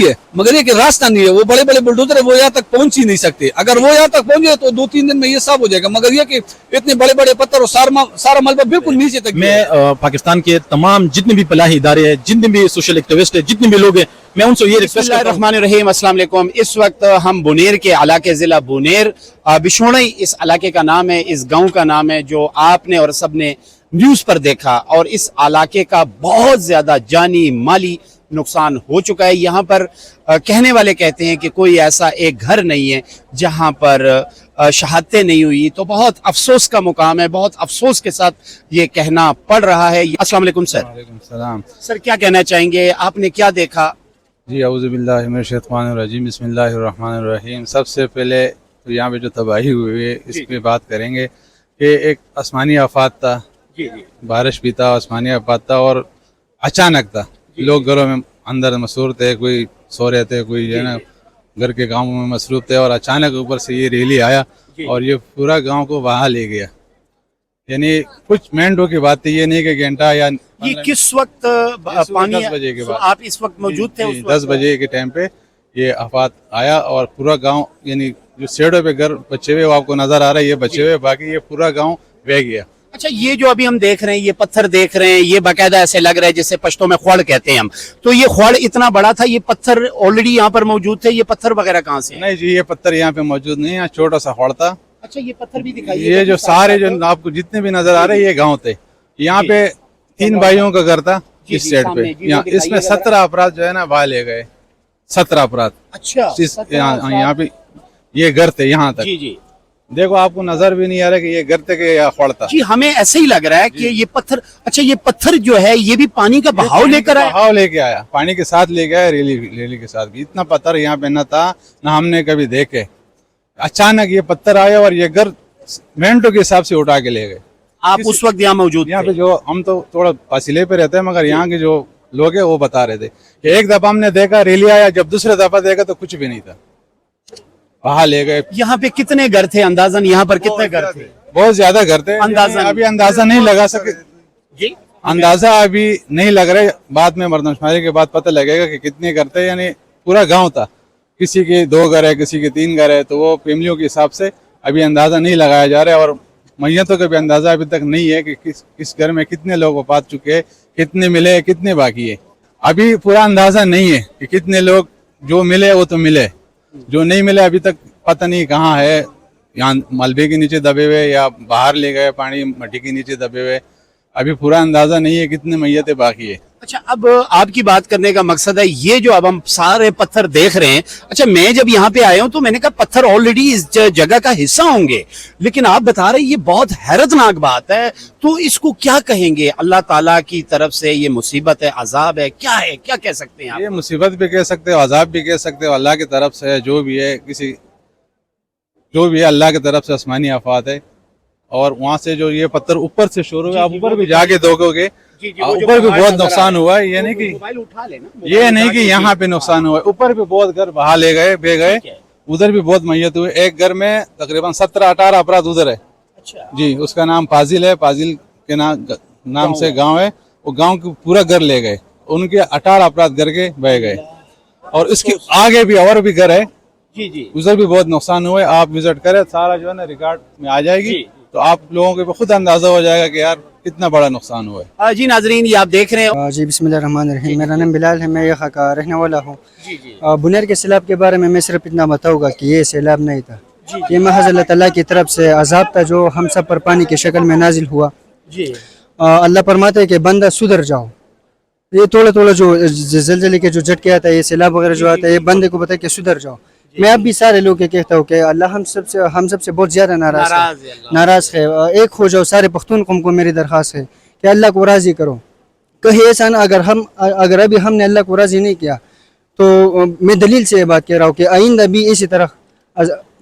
है, मगर ये कि रास्ता नहीं है, वो बड़े बड़े बुलडोजर है, वो यहाँ तक पहुंच ही नहीं सकते। अगर वो यहाँ तक पहुंचे तो 2-3 दिन में ये साफ हो जाएगा, मगर ये कि इतने बड़े बड़े पत्थर और सारा मलबा बिल्कुल नीचे तक। मैं पाकिस्तान के तमाम जितने भी फलाही इदारे हैं, जितने भी सोशल एक्टिविस्ट हैं, जितने भी लोग हैं, मैं उनसे ये रिक्वेस्ट करता हूं। बिस्मिल्लाहिर्रहमानिर्रहीम, अस्सलाम वालेकुम। इस वक्त हम बुनेर के इलाके, ज़िला बुनेर, बिशोणई इस इलाके का नाम है, इस गांव का नाम है, जो आपने और सबने न्यूज़ पर देखा। और इस इलाके का बहुत ज़्यादा जानी माली नुकसान हो चुका है। यहाँ पर कहने वाले कहते हैं कि कोई ऐसा एक घर नहीं है जहाँ पर शहादतें नहीं हुई। तो बहुत अफसोस का मुकाम है, बहुत अफसोस के साथ ये कहना पड़ रहा है। अस्सलाम वालेकुम सर। वालेकुम सलाम। सर क्या कहना चाहेंगे, आपने क्या देखा? जी औज़ुबिल्लाहि मिनश शैतानिर रजीम, बिस्मिल्लाहिर्रहमानिर रहीम। सबसे पहले तो यहाँ पे जो तबाही हुई है इस पे बात करेंगे कि एक आसमानी आफात था, बारिश भी था, आसमानी आफात था और अचानक था। लोग घरों में अंदर मसरूफ थे, कोई सो रहे थे, कोई जो है ना घर के गाँव में मसरूफ थे, और अचानक ऊपर से ये रैली आया और ये पूरा गांव को बहा ले गया। यानी कुछ मिनटों की बात थी, ये नहीं कि घंटा या। ये किस वक्त पानी? 10 बजे के बाद। आप इस वक्त मौजूद थे? 10 बजे के टाइम पे ये आफात आया और पूरा गांव, यानी जो सेडों पे घर बचे हुए वो आपको नजर आ रहा है, ये बचे हुए, बाकी ये पूरा गांव बह गया। अच्छा, ये जो अभी हम देख रहे हैं, ये पत्थर देख रहे हैं, ये बाकायदा ऐसे लग रहा है जैसे पश्तो में ख्वाड़ कहते हैं हम। तो ये ख्वाड़ इतना बड़ा था, ये पत्थर ऑलरेडी यहाँ पर मौजूद थे, ये पत्थर वगैरह कहाँ से? नहीं जी, ये पत्थर यहाँ पे मौजूद नहीं है, छोटा सा ख्वाड़ था। अच्छा, ये पत्थर भी दिखाई? ये जो सारे जो आपको जितने भी नजर आ रहे हैं ये गाँव थे। यहाँ पे 3 भाइयों का घर था इस साइड पे। यहाँ इसमें 17 अपराध जो है ना बाहर ले गए, 17 अपराध। अच्छा, यहाँ पे ये घर थे यहाँ तक। जी जी, देखो आपको नजर भी नहीं आ रहा कि ये घर थे कि या ख्वाड़ था। जी हमें ऐसे ही लग रहा है कि ये पत्थर, अच्छा ये पत्थर जो है ये भी पानी का बहाव लेकर आया? बहाव लेके आया, पानी के साथ लेके आया, रैली के साथ। इतना पत्थर यहाँ पे न था, ना हमने कभी देखे। अचानक ये पत्थर आया और ये घर मिनटों के हिसाब से उठा के ले गए। आप उस वक्त यहाँ मौजूद यहाँ थे? पे जो हम तो थोड़ा फासिले पे रहते हैं, मगर यहाँ के जो लोग हैं वो बता रहे थे कि एक दफा हमने देखा रैली आया, जब दूसरे दफा देखा तो कुछ भी नहीं था, वहां ले गए। यहाँ पे कितने घर थे अंदाजन? यहाँ पर कितने घर थे? बहुत ज्यादा घर थे। अंदाजन? अभी अंदाजा नहीं लगा सके, जी अंदाजा अभी नहीं लग रहा है। बाद में मर्दमशुमारी के बाद पता लगेगा कि कितने घर थे। यानी पूरा गांव था, किसी के 2 घर है, किसी के 3 घर है, तो वो फैमिलियों के हिसाब से अभी अंदाजा नहीं लगाया जा रहा है। और मैयतों का भी अंदाजा अभी तक नहीं है कि किस घर में कितने लोग वफात चुके हैं, कितने मिले, कितने बाकी है। अभी पूरा अंदाजा नहीं है कि कितने लोग जो मिले वो तो मिले, जो नहीं मिले अभी तक पता नहीं कहाँ है। यहाँ मलबे के नीचे दबे हुए या बाहर ले गए, पानी मट्टी के नीचे दबे हुए। अभी पूरा अंदाजा नहीं है कितने मैयतें बाकी है। अच्छा, अब आपकी बात करने का मकसद है ये जो अब हम सारे पत्थर देख रहे हैं। अच्छा, मैं जब यहाँ पे आया हूँ तो मैंने कहा पत्थर ऑलरेडी इस जगह का हिस्सा होंगे, लेकिन आप बता रहे हैं ये बहुत हैरतनाक बात है। तो इसको क्या कहेंगे? अल्लाह ताला की तरफ से ये मुसीबत है, अजाब है, क्या है, क्या कह सकते हैं आप? ये मुसीबत भी कह सकते हो, अजाब भी कह सकते हो, अल्लाह की तरफ से है। जो भी है अल्लाह की तरफ से आसमानी आफात है। और वहाँ से जो ये पत्थर ऊपर से शुरू हुआ, आप ऊपर भी जाके देखोगे, ऊपर भी बहुत नुकसान हुआ है। ये नहीं कि यहाँ पे नुकसान हुआ है, ऊपर भी बहुत घर बहा ले गए, बह गए, उधर भी बहुत मैयत हुए। एक घर में तकरीबन 17-18 अपराध उधर है। अच्छा जी, उसका नाम फाजिल है, फाजिल के नाम से गांव है। वो गांव के पूरा घर ले गए, उनके 18 अपराध घर के बह गए। और इसके आगे भी और भी घर है, जी जी, उधर भी बहुत नुकसान हुए। आप विजिट करें, सारा जो है ना रिकॉर्ड में आ जाएगी, तो आप लोगों को खुद अंदाजा हो जाएगा कि यार कितना बड़ा नुकसान हुआ है। जी नाजरीन, ये आप देख रहे हैं। जी बिस्मिल्लाहिर्रहमानिर्रहीम, मेरा नाम बिलाल है, मैं यहाँ का रहने वाला हूँ। जी जी, बुनेर के सैलाब के बारे में मैं सिर्फ इतना बताऊँगा कि ये सैलाब नहीं था, ये महज अल्लाह ताला की तरफ से अजाब था जो हम सब पर पानी की शक्ल में नाजिल हुआ। जी, अल्लाह फरमाते हैं कि बंदा सुधर जाओ। ये थोड़ा थोड़ा जो जलजले के जो झटके आता है, ये सैलाब वगैरह जो आता है, ये बंदे को बताए कि सुधर जाओ। मैं अब भी सारे लोग कहता हूँ कि अल्लाह हम सबसे बहुत ज्यादा नाराज है। एक हो जाओ, सारे पख्तून कौम को मेरी दरख्वास्त है कि अल्लाह को राजी करो। कहीं ऐसा ना, अगर अभी हमने अल्लाह को राजी नहीं किया तो मैं दलील से ये बात कह रहा हूँ कि आइंदा भी इसी तरह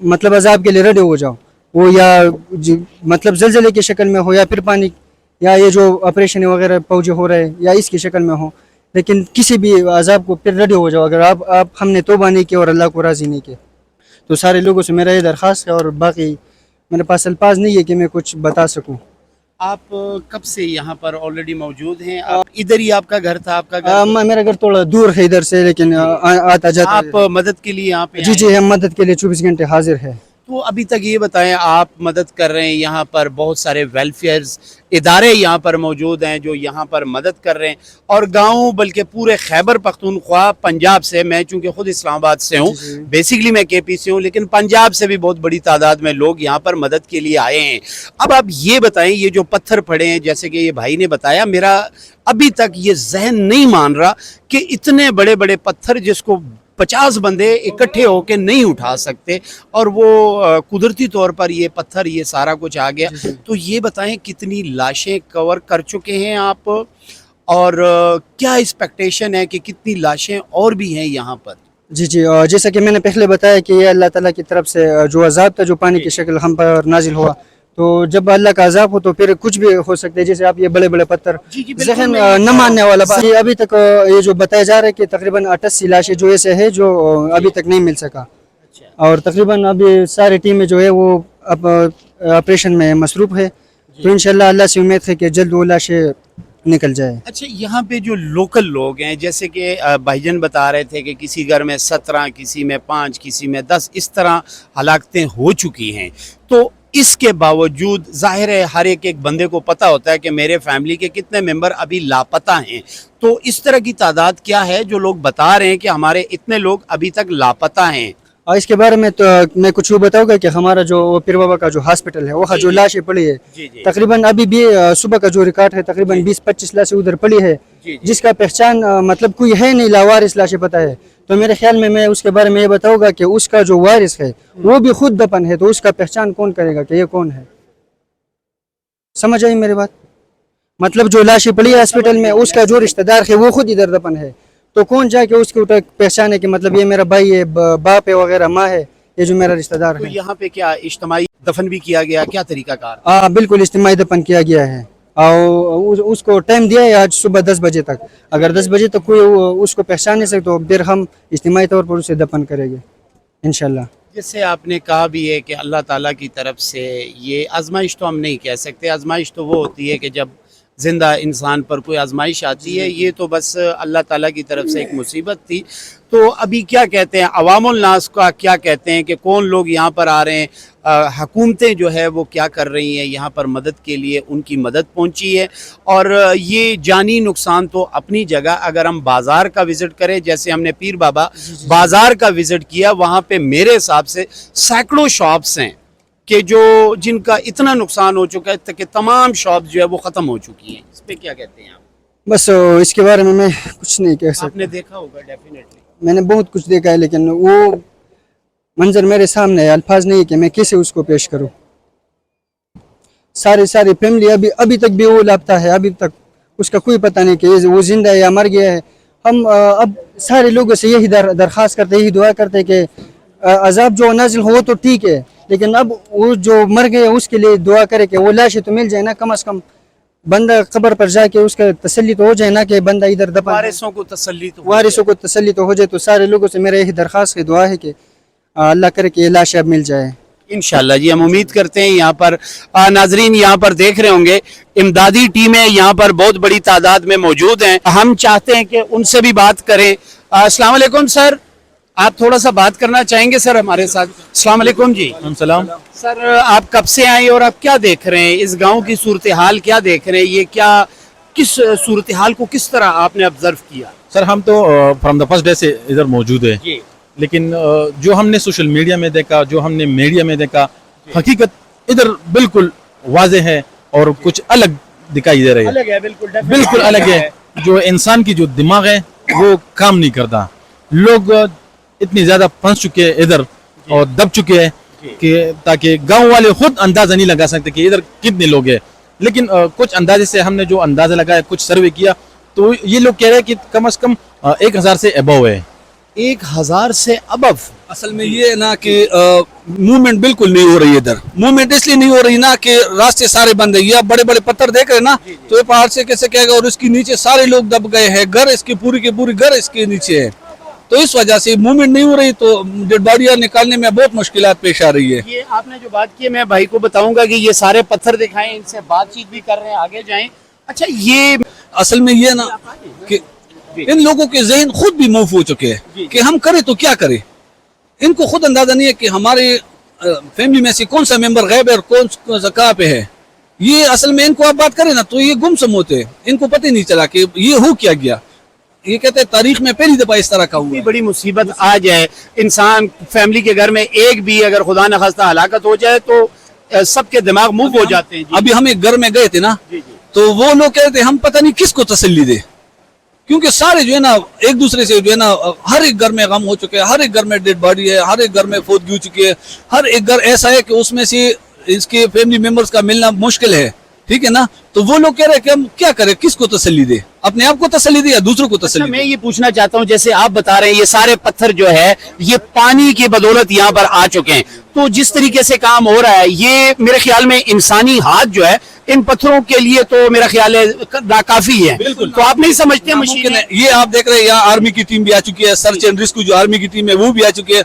मतलब अजाब के लिए रेडी हो जाओ। वो या मतलब जलजले की शक्ल में हो, या फिर पानी, या ये जो ऑपरेशन वगैरह फौजी हो रहे हैं, या इसकी शक्ल में हो, लेकिन किसी भी अजाब को फिर रेडी हो जाओ। अगर आप हमने तौबा नहीं किया और अल्लाह को राज़ी नहीं किया, तो सारे लोगों से मेरा ये दरख्वास्त है। और बाकी मेरे पास अल्फाज नहीं है कि मैं कुछ बता सकूं। آپ کب سے یہاں پر آلریڈی موجود ہیں؟ آپ ادھر ہی آپ کا گھر تھا؟ آپ کا گھر میرا گھر تھوڑا دور ہے ادھر سے، لیکن آتا جاتا آپ مدد کے لیے یہاں پہ جی جی، ہم مدد کے لیے 24 گھنٹے حاضر ہے۔ تو ابھی تک یہ بتائیں، آپ مدد کر رہے ہیں یہاں پر، بہت سارے ویلفیئرز ادارے یہاں پر موجود ہیں جو یہاں پر مدد کر رہے ہیں، اور گاؤں بلکہ پورے خیبر پختونخوا پنجاب سے، میں چونکہ خود اسلام آباد سے ہوں، بیسیکلی میں کے پی سے ہوں، لیکن پنجاب سے بھی بہت بڑی تعداد میں لوگ یہاں پر مدد کے لیے آئے ہیں۔ اب آپ یہ بتائیں، یہ جو پتھر پڑے ہیں جیسے کہ یہ بھائی نے بتایا، میرا ابھی تک یہ ذہن نہیں مان رہا کہ اتنے بڑے بڑے پتھر جس کو 50 بندے اکٹھے ہو کے نہیں اٹھا سکتے، اور وہ قدرتی طور پر یہ پتھر یہ سارا کچھ آ گیا۔ تو یہ بتائیں کتنی لاشیں کور کر چکے ہیں آپ، اور کیا ایکسپیکٹیشن ہے کہ کتنی لاشیں اور بھی ہیں یہاں پر؟ جی جی، جیسا کہ میں نے پہلے بتایا کہ یہ اللہ تعالیٰ کی طرف سے جو عذاب تھا، جو پانی کی شکل ہم پر نازل ہوا، تو جب اللہ کا عذاب ہو تو پھر کچھ بھی ہو سکتا ہے، جیسے آپ یہ بڑے بڑے پتھر، ذہن نہ ماننے والا بات۔ یہ ابھی تک یہ جو بتایا جا رہا ہے کہ تقریباً 88 لاشیں جو ایسے ہے جو ابھی تک نہیں مل سکا، اور تقریباً ابھی ساری ٹیمیں جو ہے وہ اب آپریشن میں مصروف ہے، تو انشاءاللہ اللہ سے امید ہے کہ جلد وہ لاشیں نکل جائے۔ اچھا، یہاں پہ جو لوکل لوگ ہیں، جیسے کہ بھائی جان بتا رہے تھے کہ کسی گھر میں 17، کسی میں 5، کسی میں 10 اس طرح ہلاکتیں ہو چکی ہیں، تو اس کے باوجود ظاہر ہے ہر ایک بندے کو پتہ ہوتا ہے کہ میرے فیملی کے کتنے ممبر ابھی لاپتہ ہیں، تو اس طرح کی تعداد کیا ہے جو لوگ بتا رہے ہیں کہ ہمارے اتنے لوگ ابھی تک لاپتہ ہیں؟ اور اس کے بارے میں تو میں کچھ یوں بتاؤں گا کہ ہمارا جو پیر بابا کا جو ہاسپٹل ہے، وہ جو لاشیں پڑی ہے، تقریباً ابھی بھی صبح کا جو ریکارڈ ہے تقریباً 20-25 لاشیں ادھر پڑی ہے، جس کا پہچان مطلب کوئی ہے نہیں، لاوارث لاشیں پتہ ہے۔ تو میرے خیال میں اس کے بارے میں یہ بتاؤں گا کہ اس کا جو وارث ہے وہ بھی خود دفن ہے، تو اس کا پہچان کون کرے گا کہ یہ کون ہے؟ سمجھ آئی میری بات؟ مطلب جو لاشیں پڑی ہے ہاسپٹل میں، اس کا جو رشتہ دار ہے وہ خود ادھر دفن ہے، تو کون جا کے اس کو پہچان ہے کہ مطلب یہ میرا بھائی ہے، باپ ہے وغیرہ، ماں ہے، یہ جو میرا رشتہ دار تو ہے۔ یہاں پہ کیا اجتماعی دفن بھی کیا گیا؟ کیا طریقہ کار؟ بالکل اجتماعی دفن کیا گیا ہے، اور اس کو ٹائم دیا ہے آج صبح 10 بجے تک، اگر 10 بجے تک کوئی اس کو پہچان نہیں سکے تو پھر ہم اجتماعی طور پر اسے دفن کریں گے انشاءاللہ۔ جیسے آپ نے کہا بھی ہے کہ اللہ تعالیٰ کی طرف سے یہ آزمائش تو ہم نہیں کہہ سکتے، آزمائش تو وہ ہوتی ہے کہ جب زندہ انسان پر کوئی آزمائش آتی ہے، یہ تو بس اللہ تعالیٰ کی طرف سے ایک مصیبت تھی۔ تو ابھی کیا کہتے ہیں عوام الناس کا، کیا کہتے ہیں کہ کون لوگ یہاں پر آ رہے ہیں؟ حکومتیں جو ہے وہ کیا کر رہی ہیں یہاں پر مدد کے لیے؟ ان کی مدد پہنچی ہے، اور یہ جانی نقصان تو اپنی جگہ، اگر ہم بازار کا وزٹ کریں، جیسے ہم نے پیر بابا بازار کا وزٹ کیا، وہاں پہ میرے حساب سے سینکڑوں شاپس ہیں کہ جن کا اتنا نقصان ہو چکا ہے کہ تمام شاپس جو ہے وہ ختم ہو چکی ہیں۔ اس پہ کیا کہتے ہیں آپ؟ بس اس کے بارے میں کچھ نہیں کہہ آپ سکتا، نے دیکھا ہوگا ڈیفینیٹلی۔ میں نے بہت کچھ دیکھا ہے، لیکن وہ منظر میرے سامنے ہے، الفاظ نہیں ہے کہ میں کیسے اس کو پیش کروں۔ ساری فیملی ابھی تک بھی وہ لاپتہ ہے، ابھی تک اس کا کوئی پتہ نہیں کہ وہ زندہ ہے یا مر گیا ہے۔ ہم اب سارے لوگوں سے یہی درخواست کرتے، یہی دعا کرتے کہ عذاب جو نازل ہو تو ٹھیک ہے، لیکن اب وہ جو مر گئے اس کے لیے دعا کرے کہ وہ لاشیں تو مل جائے نا، کم از کم بندہ قبر پر جا کے اس کا تسلی تو ہو جائے نا کہ بندہ ادھر دفن ہے، وارثوں کو تسلی تو ہو جائے۔ تو سارے لوگوں سے میرا یہی درخواست ہے، دعا ہے کہ اللہ کرے کہ یہ لاشیں اب مل جائے انشاءاللہ جی، ہم امید کرتے ہیں۔ یہاں پر ناظرین یہاں پر دیکھ رہے ہوں گے امدادی ٹیمیں یہاں پر بہت بڑی تعداد میں موجود ہیں، ہم چاہتے ہیں کہ ان سے بھی بات کریں۔ السلام علیکم سر، آپ تھوڑا سا بات کرنا چاہیں گے سر ہمارے ساتھ؟ السلام علیکم جی۔ سلام۔ سر آپ کب سے آئے اور آپ کیا دیکھ رہے ہیں؟ اس گاؤں کی صورتحال کیا دیکھ رہے ہیں؟ یہ کیا، کس صورتحال کو کس طرح آپ نے آبزرو کیا؟ سر ہم تو فرام دا فرسٹ ڈے سے ادھر موجود ہے، جی لیکن جو ہم نے سوشل میڈیا میں دیکھا، جو ہم نے میڈیا میں دیکھا، حقیقت ادھر بالکل واضح ہے اور کچھ الگ دکھائی دے رہی ہے، الگ ہے، بالکل الگ ہے۔ جو انسان کی جو دماغ ہے وہ کام نہیں کرتا، لوگ اتنی زیادہ پھنس چکے ہیں ادھر اور دب چکے ہیں کہ تاکہ گاؤں والے خود اندازہ نہیں لگا سکتے کہ ادھر کتنے لوگ ہیں، لیکن کچھ اندازے سے ہم نے جو اندازہ لگایا، کچھ سروے کیا، تو یہ لوگ کہہ رہے ہیں کہ کم از کم 1000 سے ابو ہے۔ 1000 سے ابو؟ اصل میں یہ ہے نا کہ موومنٹ بالکل نہیں ہو رہی ہے ادھر، موومنٹ اس لیے نہیں ہو رہی نا کہ راستے سارے بند ہیں، یہ بڑے بڑے پتھر دیکھ رہے نا، تو یہ پہاڑ سے کیسے کہے گا، اور اس کے نیچے سارے لوگ دب گئے ہیں، گھر اس کے پوری کے پوری گھر اس کے نیچے ہے، तो इस वजह से मूवमेंट नहीं हो रही, तो डेड बॉडियाँ निकालने में बहुत मुश्किलात पेश आ रही है। ये आपने जो बात की है, मैं भाई को बताऊंगा कि ये सारे पत्थर दिखाएं, इनसे बातचीत भी कर रहे हैं, आगे जाएं। अच्छा, ये असल में ये ना कि इन लोगों के जहन खुद भी मूव हो चुके हैं कि हम करें तो क्या करें। इनको खुद अंदाजा नहीं है कि हमारे फैमिली में से कौन सा मेंबर गायब है और कौन सा कहाँ पे है। ये असल में इनको आप बात करें ना तो ये गुमसुम होते हैं, इनको पता ही नहीं चला कि ये हो क्या गया। ये कहते हैं तारीख में पहली दफा इस तरह का हुआ इतनी है। बड़ी मुसीबत आ जाए, इंसान फैमिली के घर में एक भी अगर खुदा न खास्ता हलाकत हो जाए तो सबके दिमाग मूव हो जाते हैं। अभी हम एक घर में गए थे ना, तो वो लोग कहते हैं हम पता नहीं किसको तसल्ली दे, क्योंकि सारे जो है ना एक दूसरे से जो है ना, हर एक घर में गम हो चुके हैं, हर एक घर में डेड बॉडी है, हर एक घर में फौत हो चुकी है, हर एक घर ऐसा है कि उसमें से इसके फैमिली मेंबर्स का मिलना मुश्किल है, ठीक है ना। तो वो लोग कह रहे हैं कि हम क्या करें, किसको तसल्ली दे, अपने आप को तसल्ली दे या दूसरों को तसल्ली मैं दे। ये पूछना चाहता हूँ, जैसे आप बता रहे हैं ये सारे पत्थर जो है ये पानी की बदौलत यहाँ पर आ चुके हैं, तो जिस तरीके से काम हो रहा है ये मेरे ख्याल में इंसानी हाथ जो है इन पत्थरों के लिए तो मेरा ख्याल है नाकाफी है। तो आप नहीं समझते मुमकिन है। मशीन ये आप देख रहे हैं यहाँ आर्मी की टीम भी आ चुकी है, सर्च एंड रेस्क्यू जो आर्मी की टीम है वो भी आ चुकी है।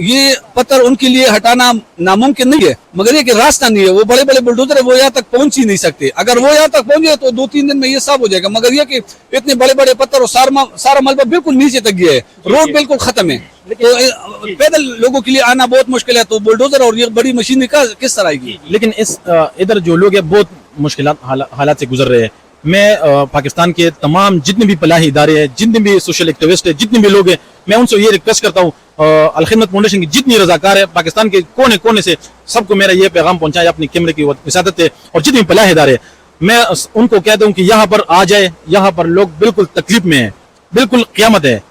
ये पत्थर उनके लिए हटाना नामुमकिन नहीं है, मगर ये कि रास्ता नहीं है, वो बड़े बड़े बुलडोजर है वो यहाँ तक पहुंच ही नहीं सकते। अगर वो यहाँ तक पहुंचे तो 2-3 दिन में ये साफ हो जाएगा, मगर ये कि इतने बड़े बड़े पत्थर और सारा मलबा बिल्कुल नीचे तक गया है, रोड बिल्कुल खत्म है, तो पैदल लोगों के लिए आना बहुत मुश्किल है। तो बुलडोजर और ये बड़ी मशीन किस तरह आएगी। लेकिन इस इधर जो लोग हैं बहुत मुश्किलात हालात से गुजर रहे हैं। मैं पाकिस्तान के तमाम जितने भी फलाही इदारे हैं, जितने भी सोशल एक्टिविस्ट हैं, जितने भी लोग हैं, मैं उनसे ये रिक्वेस्ट करता हूँ, अलखिदमत फाउंडेशन की जितनी रजाकार है पाकिस्तान के कोने कोने से, सबको मेरा ये पैगाम पहुंचाए अपनी कैमरे की विसादत है, और जितने भी फलाही इदारे हैं मैं उनको कहता हूँ कि यहाँ पर आ जाए। यहाँ पर लोग बिल्कुल तकलीफ में है, बिल्कुल क़यामत है,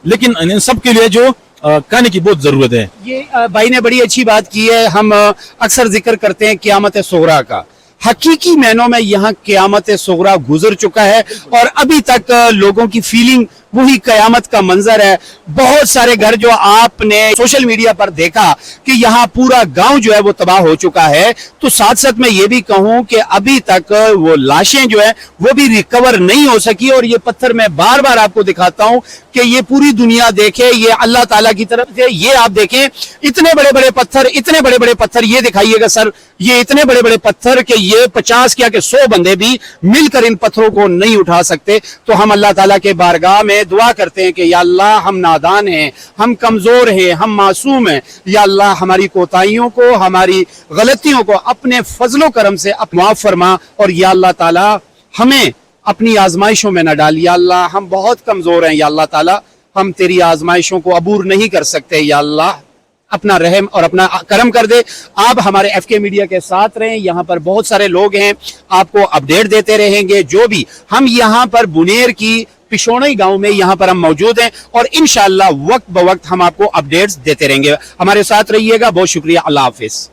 लेकिन इन सब के लिए जो कहने की बहुत जरूरत है। ये भाई ने बड़ी अच्छी बात की है। हम अक्सर जिक्र करते हैं क़यामत सुगरा का, हकीकी मायनों में यहाँ क़यामत सुगरा गुजर चुका है और अभी तक लोगों की फीलिंग वही क़यामत का मंजर है। बहुत सारे घर जो आपने सोशल मीडिया पर देखा कि यहाँ पूरा गांव जो है वो तबाह हो चुका है, तो साथ साथ मैं ये भी कहूँ कि अभी तक वो लाशें जो है वो भी रिकवर नहीं हो सकी। और ये पत्थर मैं बार बार आपको दिखाता हूँ कि ये पूरी दुनिया देखे, ये अल्लाह ताला की तरफ से, ये आप देखें इतने बड़े बड़े पत्थर, इतने बड़े बड़े पत्थर, ये दिखाइएगा सर, ये इतने बड़े बड़े पत्थर के ये 50 क्या के 100 बंदे भी मिलकर इन पत्थरों को नहीं उठा सकते। तो हम अल्लाह ताला के बारगाह में दुआ करते हैं कि या अल्लाह हम नादान हैं, हम कमजोर हैं, हम मासूम हैं, या अल्लाह हमारी कोताहियों को, हमारी गलतियों को अपने फजलो करम से माफ फरमा, और या अल्लाह ताला हमें अपनी आजमाइशों में न डाल। या अल्लाह हम बहुत कमजोर हैं, या अल्लाह ताला हम तेरी आजमाइशों को अबूर नहीं कर सकते, या अल्लाह अपना रहम और अपना करम कर दे। आप हमारे FK मीडिया के साथ रहें, यहाँ पर बहुत सारे लोग हैं, आपको अपडेट देते रहेंगे। जो भी हम यहाँ पर बुनेर की पिशोनई गांव में यहाँ पर हम मौजूद हैं और इंशाअल्लाह वक्त ब वक्त हम आपको अपडेट्स देते रहेंगे। हमारे साथ रहिएगा, बहुत शुक्रिया, अल्लाह हाफिज।